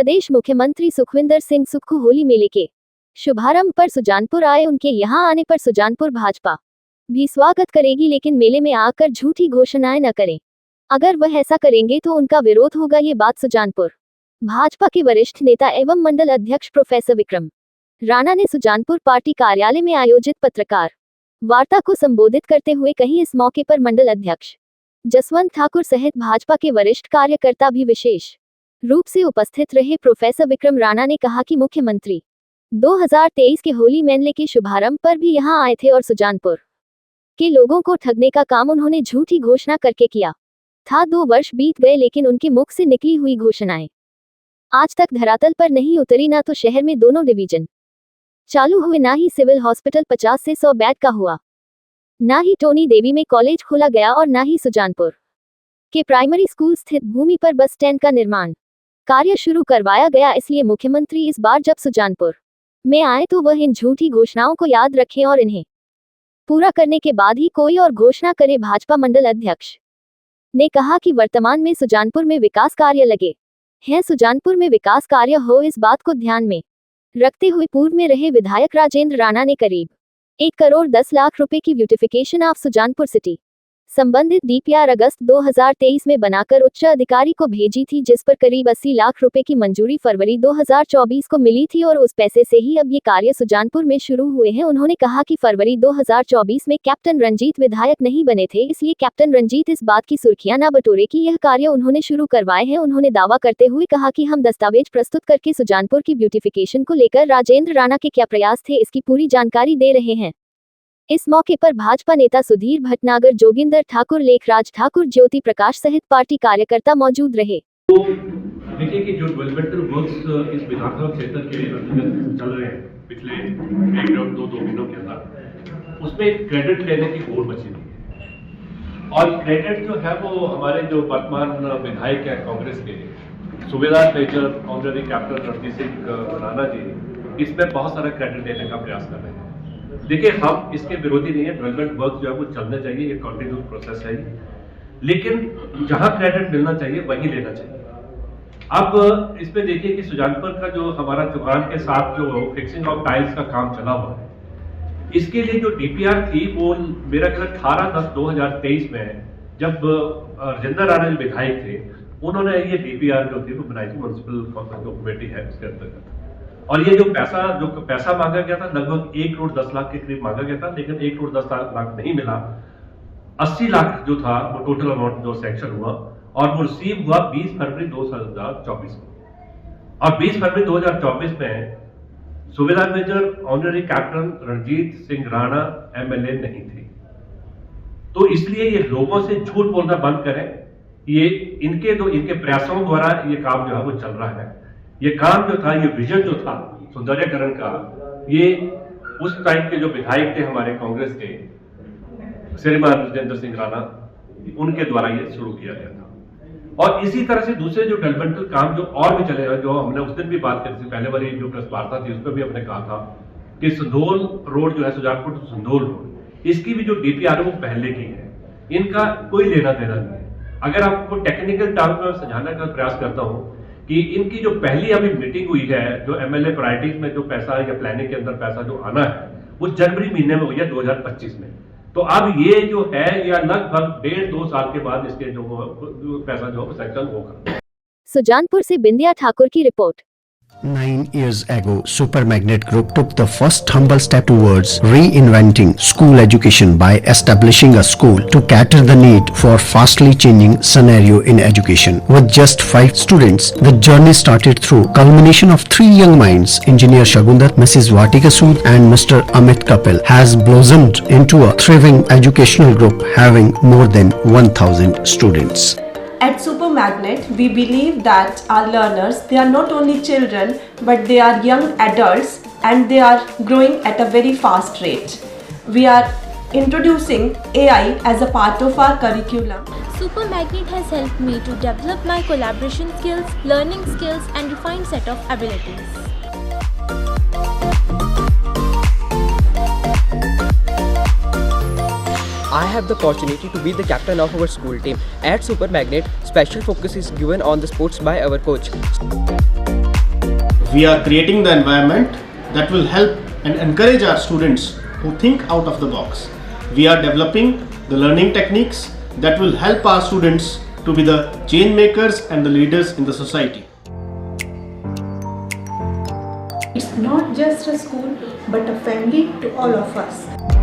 प्रदेश मुख्यमंत्री सुखविंदर सिंह सुक्खू होली मेले के शुभारंभ पर सुजानपुर आए। उनके यहां आने पर सुजानपुर भाजपा भी स्वागत करेगी, लेकिन मेले में आकर झूठी घोषणाएं न करें। अगर वह ऐसा करेंगे तो उनका विरोध होगा, ये बात सुजानपुर भाजपा के वरिष्ठ नेता एवं मंडल अध्यक्ष प्रोफेसर विक्रम राणा ने सुजानपुर पार्टी कार्यालय में आयोजित पत्रकार वार्ता को संबोधित करते हुए कही। इस मौके पर मंडल अध्यक्ष जसवंत ठाकुर सहित भाजपा के वरिष्ठ कार्यकर्ता भी विशेष रूप से उपस्थित रहे। प्रोफेसर विक्रम राणा ने कहा कि मुख्यमंत्री 2023 के होली मेले के शुभारंभ पर भी यहां आए थे और सुजानपुर के लोगों को ठगने का काम उन्होंने झूठी घोषणा करके किया था। 2 वर्ष बीत गए, लेकिन उनके मुख से निकली हुई घोषणाएं आज तक धरातल पर नहीं उतरी। ना तो शहर में दोनों डिवीजन चालू हुए, ना ही सिविल हॉस्पिटल 50 से 100 बेड का हुआ, ना ही टोनी देवी में कॉलेज खोला गया और ना ही सुजानपुर के प्राइमरी स्कूल स्थित भूमि पर बस स्टैंड का निर्माण कार्य शुरू करवाया गया। इसलिए मुख्यमंत्री इस बार जब सुजानपुर में आए तो वह इन झूठी घोषणाओं को याद रखें और इन्हें पूरा करने के बाद ही कोई और घोषणा करे। भाजपा मंडल अध्यक्ष ने कहा कि वर्तमान में सुजानपुर में विकास कार्य लगे हैं। सुजानपुर में विकास कार्य हो, इस बात को ध्यान में रखते हुए पूर्व में रहे विधायक राजेंद्र राणा ने करीब 1 करोड़ 10 लाख रुपए की ब्यूटिफिकेशन ऑफ सुजानपुर सिटी संबंधित डीपीआर अगस्त 2023 में बनाकर उच्च अधिकारी को भेजी थी, जिस पर करीब 80 लाख रुपए की मंजूरी फरवरी 2024 को मिली थी और उस पैसे से ही अब ये कार्य सुजानपुर में शुरू हुए हैं। उन्होंने कहा कि फरवरी 2024 में कैप्टन रंजीत विधायक नहीं बने थे, इसलिए कैप्टन रंजीत इस बात की सुर्खियां न बटोरे कि यह कार्य उन्होंने शुरू करवाए हैं। उन्होंने दावा करते हुए कहा कि हम दस्तावेज प्रस्तुत करके सुजानपुर की ब्यूटिफिकेशन को लेकर राजेंद्र राणा के क्या प्रयास थे, इसकी पूरी जानकारी दे रहे हैं। इस मौके पर भाजपा नेता सुधीर भटनागर, जोगिंदर ठाकुर, लेखराज ठाकुर, ज्योति प्रकाश सहित पार्टी कार्यकर्ता मौजूद रहे। तो देखिए कि जो डेवलपमेंटल वर्क्स इस विधानसभा क्षेत्र के अंतर्गत चल रहे हैं पिछले 1-2 महीनों के अंदर, उसमें क्रेडिट लेने की होड़ मची हुई है। और क्रेडिट जो है वो हमारे जो वर्तमान विधायक हैं कांग्रेस के सूबेदार major honorary captain Ranjit Singh Rana ji, इसमें बहुत सारा क्रेडिट देने का प्रयास कर रहे हैं। देखिए, हम इसके विरोधी नहीं है, डेवलपमेंट वर्क जो है वो चलने चाहिए, ये कंटिन्यूस प्रोसेस है, लेकिन जहां क्रेडिट मिलना चाहिए वहीं लेना चाहिए। अब इसमें देखिए कि सुजानपुर का जो हमारा चौगान के साथ जो फिक्सिंग ऑफ टाइल्स का काम चला हुआ है, इसके लिए जो डीपीआर थी वो मेरा ख्याल 18/10/2023 में जब राजेंद्र राणा विधायक थे, उन्होंने ये डीपीआर जो थी वो बनाई थी, म्युनिसिपल जो कमेटी है उसके अंतर्गत। और ये जो पैसा मांगा गया था लगभग 1 करोड़ 10 लाख के करीब मांगा गया था, लेकिन 1 करोड़ 10 लाख नहीं मिला। 80 लाख जो था वो टोटल अमाउंट जो सैंक्शन हुआ और वो रिसीव हुआ 20 फरवरी 2024 को। और 20 फरवरी 2024 में सूबेदार major honorary captain Ranjit Singh Rana MLA नहीं थे। तो इसलिए ये लोगों से झूठ बोलना बंद करें। ये इनके प्रयासों द्वारा ये काम जो है वो चल रहा है। ये काम जो था, ये विजन जो था सौंदर्यकरण का, ये उस टाइम के जो विधायक थे हमारे कांग्रेस के श्रीमान राजेंद्र सिंह राणा, उनके द्वारा ये शुरू किया गया था। और इसी तरह से दूसरे जो डेवलपमेंटल काम जो और भी चले हैं, जो हमने उस दिन भी बात करी थी, पहले वाली जो प्रेस वार्ता थी उसमें भी हमने कहा था कि संधोल रोड जो है, सुजानपुर टू संधोल रोड, इसकी भी जो डीपीआर है वो पहले की है, इनका कोई लेना देना नहीं है। अगर आपको टेक्निकल टर्म में समझाने का प्रयास करता हूं कि इनकी जो पहली अभी मीटिंग हुई है, जो एमएलए प्रायोरिटीज में जो पैसा या प्लानिंग के अंदर पैसा जो आना है वो जनवरी महीने में हुई है 2025 में। तो अब ये जो है या लगभग 1.5-2 साल के बाद इसके जो पैसा जो सैंक्शन होगा। सुजानपुर से बिंदिया ठाकुर की report. 9 years ago, Super Magnet Group took the first humble step towards reinventing school education by establishing a school to cater the need for fastly changing scenario in education. With just 5 students, the journey started through culmination of 3 young minds, Engineer Shagundar, Mrs. Vatika Sood and Mr. Amit Kapil, has blossomed into a thriving educational group having more than 1,000 students. At Super Magnet, we believe that our learners, they are not only children, but they are young adults and they are growing at a very fast rate. We are introducing AI as a part of our curriculum. Super Magnet has helped me to develop my collaboration skills, learning skills and refined set of abilities. I have the opportunity to be the captain of our school team. At Super Magnet, special focus is given on the sports by our coach. We are creating the environment that will help and encourage our students who think out of the box. We are developing the learning techniques that will help our students to be the change makers and the leaders in the society. It's not just a school but a family to all of us.